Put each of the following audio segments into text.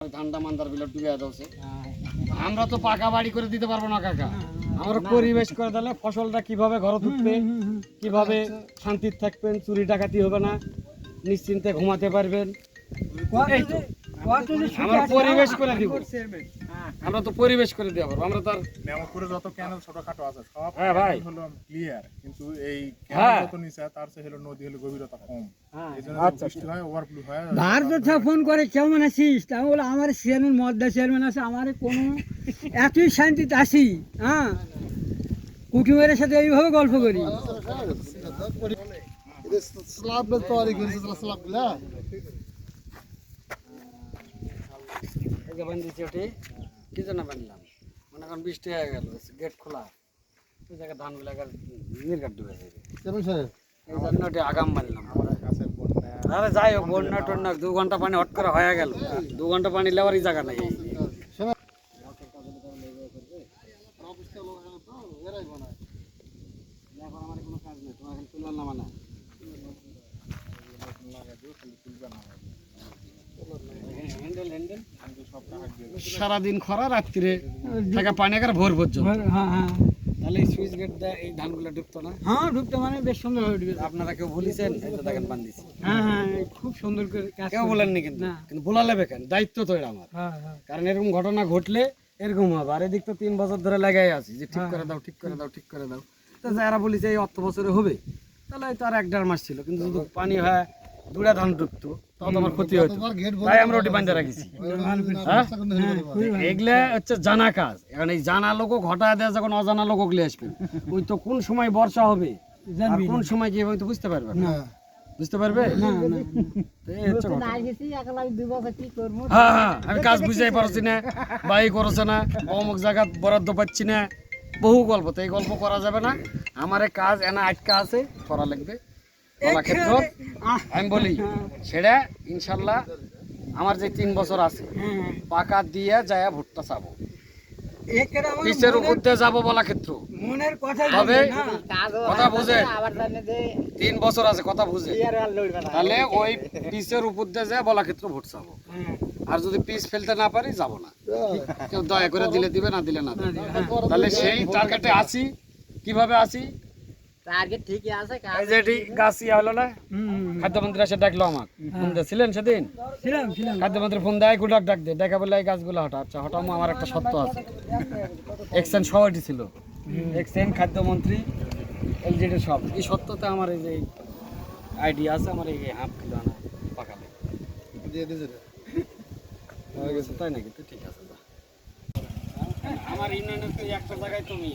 ধানটা মান্দার বিলে ডুবে যাচ্ছে। আমরা তো পাকা বাড়ি করে দিতে পারবো না কাকা, আমরা পরিবেশ করে দিলে ফসলটা কিভাবে ঘরে তুলবে, কিভাবে শান্তিতে থাকবেন, চুরি ডাকাতি হবে না, নিশ্চিন্তে ঘুমাতে পারবেন। এই তো আমরা পরিবেশ করে দিব, আমরা তো পরিবেশ করে দেওয়া পারবো। আমরা তো আর মেমপুরে যত ক্যানেল ছোটখাটো আছে সব হ্যাঁ ভাই হলো ক্লিয়ার, কিন্তু এই হ্যাঁ। ক্যানেল যত নিচে তার চেয়ে হলো নদী হলো গভীরতা কম, এইজন্য আচ্ছা বৃষ্টি হয় ওভারফ্লো হয়। ভার কথা ফোন করে কেমন আছিস, তা বলে আমার চেয়ারম্যান মদ্দা চেয়ারম্যান আছে, আমার কোনো এতই শান্তিতে আসি। হ্যাঁ, কুটুমের সাথে এইভাবে গল্প করি। এই যে বান্ধিছি ওটি কি জন্য বানলাম, মনে করেন বৃষ্টি হয়ে গেল, গেট খোলা, ওই জায়গায় ধানগুলো নির্ঘাট ডুবে যাবে, এই জন্য ওটি আগাম বানলাম। আরে যাই হোক, বন্যা টন্যা 2 ঘন্টা পানি হট করে হয়ে গেল, 2 ঘন্টা পানি লেওয়ারই জায়গা নেই। সারাদিন খরা, রাত্রিরে থাকা পানি একার ভোর পর্যন্ত। হ্যাঁ হ্যাঁ তাহলে এই সুইচ গেট দেয় এই ধানগুলো ডুবতো না। হ্যাঁ, ঢুকতে মানে বেশ সুন্দর হয়ে উঠবে। আপনারা কেউ বলেছেন? এই তো দেখেন বান দিছি, হ্যাঁ হ্যাঁ, খুব সুন্দর করে কাজ কেউ করে। বলেননি, কিন্তু না। কিন্তু বলা লাগবে কেন, দায়িত্ব তো এটা আমার। হ্যাঁ হ্যাঁ কারণ এরকম ঘটনা ঘটলে এরকম হবে। আর এদিক তো 3 বছর ধরে লাগাই আছি যে ঠিক করে দাও, ঠিক করে দাও, ঠিক করে দাও। তো যারা বলেছে এই অর্থ বছরে হবে, তাহলে তো আর 1-1.5 মাস ছিল, কিন্তু যদি পানি হয় দুটা ধান ডুবতো তখন আমার ক্ষতি হতো, তাই আমরা ওটি বান্ধে রাখিছি। হ্যাঁ, এগুলা হচ্ছে জানা কাজ। এখন এই জানা লোক ঘটায় দেয় যখন অজানা লোক ওগুলো আসবে, ওই তো কোন সময় বর্ষা হবে আর কোন সময় কি হবে তো বুঝতে পারবে না, বুঝতে পারবে? তো এই হচ্ছে ঘটনা। হ্যাঁ হ্যাঁ, আমি কাজ বুঝাই পারছি না, বাই করছে না, অমুক জায়গা বরাদ্দ পাচ্ছি না, বহু গল্প। তো এই গল্প করা যাবে না, আমার এই কাজ এনা আটকা আছে, করা লাগবে। কলাক্ষেত্র আমি বলি সেটা ইনশাল্লাহ আমার যে 3 বছর আছে পাকা দিয়ে যায় ভুট্টা চাবো, পিচের উপর দিয়ে যাবো বলাক্ষেত্র। মনের কথা তবে কথা বুঝে 3 বছর আছে, কথা বুঝে, তাহলে ওই পিচের উপর দিয়ে যায় বলাক্ষেত্র ভোট চাবো। আর যদি পিচ ফেলতে না পারি যাব না, কেউ দয়া করে দিলে দিবে, না দিলে না দিবে। তাহলে সেই টার্গেটে আছি। কিভাবে আছি? টার্গেট ঠিকই আছে, এই যে এটি গাছ ইয়া হলো না, খাদ্যমন্ত্রী এসে ডাকলো আমাকে, ফোন দিয়েছিলেন সেদিন, ছিলাম ছিলাম খাদ্যমন্ত্রী ফোন দেয় গুডাক ডাক দে, দেখা বলে এই গাছগুলো হঠাৎ। আচ্ছা হঠাৎ আমার একটা সত্য আছে, এক্সচেঞ্জ সবাইটি ছিল, এক্সচেঞ্জ খাদ্যমন্ত্রী এলজিডি সব। এই সত্যতে আমার এই যে আইডিয়া আছে, আমার এই হাফ কিলো আনা পাকালে হয়ে গেছে, তাই নাকি? তো ঠিক আছে, আমার ইউনিয়নের তো একটা জায়গায় তুমি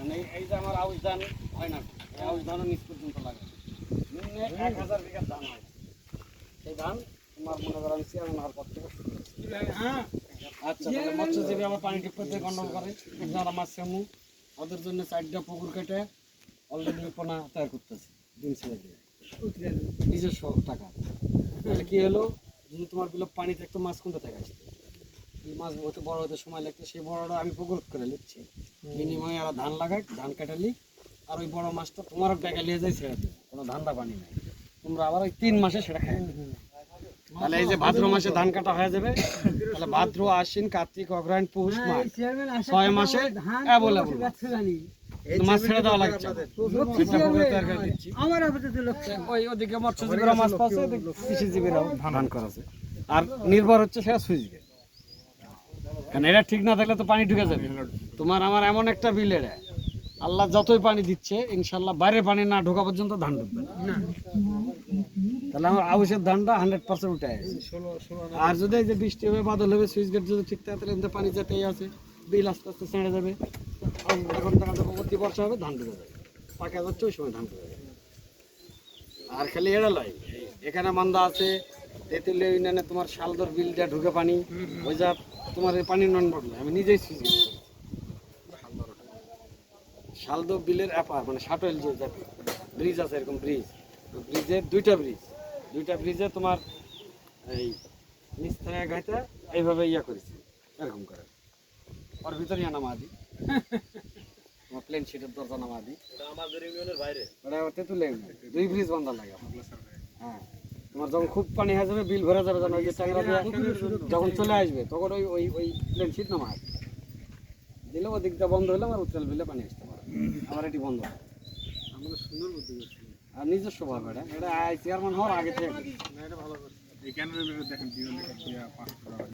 মানে এই যে আমার আউশ ধান হয় না, এই আউশ ধানও নিচ পর্যন্ত লাগে, 1000 বিঘা ধান হয়। সেই ধান তোমার মনে করেন চেয়ারম্যান হওয়ার পর থেকে শুরু হয়েছে। আচ্ছা, তাহলে মৎস্যজীবী আমার পানি টিপ করতে গন্ডল করে, যারা মাছ চামু ওদের জন্য 4টা পুকুর কেটে অলরেডি পোনা তৈরি করতেছে, দিন ছেড়ে দিয়ে নিজস্ব টাকা। তাহলে কি হলো, যদি তোমার বিলো পানি থাকতো মাছ কোনটা থেকে আসতো, মাছ হতে বড় হতে সময় লাগতো, সেই বড়টা আমি পুকুর করে নিচ্ছি, বিনিময়ে আর ধান লাগাই, ধান কাটালি, আর ওই বড় মাছটা তোমারও ব্যাগে নিয়ে যাই, ছেড়ে দেবে, কোনো ধান্দা পানি নাই, তোমরা আবার ওই 3 মাসে সেটা খাই। তাহলে এই যে ভাদ্র মাসে ধান কাটা হয়ে যাবে, তাহলে ভাদ্র, আশ্বিন, কার্তিক, অগ্রহায়ণ, পৌষ, মাঘ 6 মাসে অ্যাভেলেবল মাছ ছেড়ে দেওয়া লাগছে। আমার আপাতত লক্ষ্য ওই ওদিকে মৎস্যজীবীরা মাছ পাচ্ছে, কৃষিজীবীরাও ধান করাছে, আর নির্ভর হচ্ছে সেটা সুইচ গেট। কারণ এটা ঠিক না থাকলে তো পানি ঢুকে যাবে। তোমার আমার এমন একটা বিল, এটা আল্লাহ যতই পানি দিচ্ছে ইনশাল্লাহ বাইরে পানি না ঢোকা পর্যন্ত ধান ঢুকবে না। তাহলে আমার আউশের ধানটা 100% উঠে আছে। আর যদি এই যে বৃষ্টি হবে, বাদল হবে, সুইচ গেট যদি ঠিক থাকে, তাহলে পানি যেতেই আছে, বিল আস্তে আস্তে ছেড়ে যাবে। এখন টাকা যখন প্রতি বর্ষা হবে ধান ঢুকে যাবে, পাকা যাচ্ছে ওই সময় ধান ঢুকে যাবে। আর খালি এটা লয়, এখানে মান্দা আছে, তেঁতুলিয়া ইউনিয়নে তোমার শালদর বিল দিয়ে ঢুকে পানি, ওই যা তোমার এই পানি নন বদলে আমি নিজেই সুইচ গেট করি। শালদর বিলের অ্যাপার মানে শাটল যে ব্রিজ আছে, এরকম ব্রিজ, ব্রিজের 2টা ব্রিজে তোমার এই নিচ থেকে গাইতে এইভাবে ইয়া করেছি, এরকম করে ওর ভিতরে নামা দিই, তোমার প্লেন শিটের দরজা নামা দিই, ওটা আমাদের ইউনিয়নের বাইরে, ওটা তেঁতুলিয়া ইউনিয়ন 2 ব্রিজ বান্ধা লাগে। হ্যাঁ, তোমার যখন খুব পানি হয়ে যাবে বিল ভরে যাবে যখন ওই যে ট্যাংরা দিয়ে যখন চলে আসবে তখন ওই ওই ওই প্লেন শীত নামায় দিলে ওদিক দিয়ে বন্ধ হলে আমার উত্তরাল বিলে পানি আসতে পারে আবার এটি বন্ধ হয়। আর নিজস্ব ভাবে এটা চেয়ারম্যান হওয়ার আগে থেকে এই ক্যানেলের দেখেন 2 লিটার দিয়ে 500 টাকা।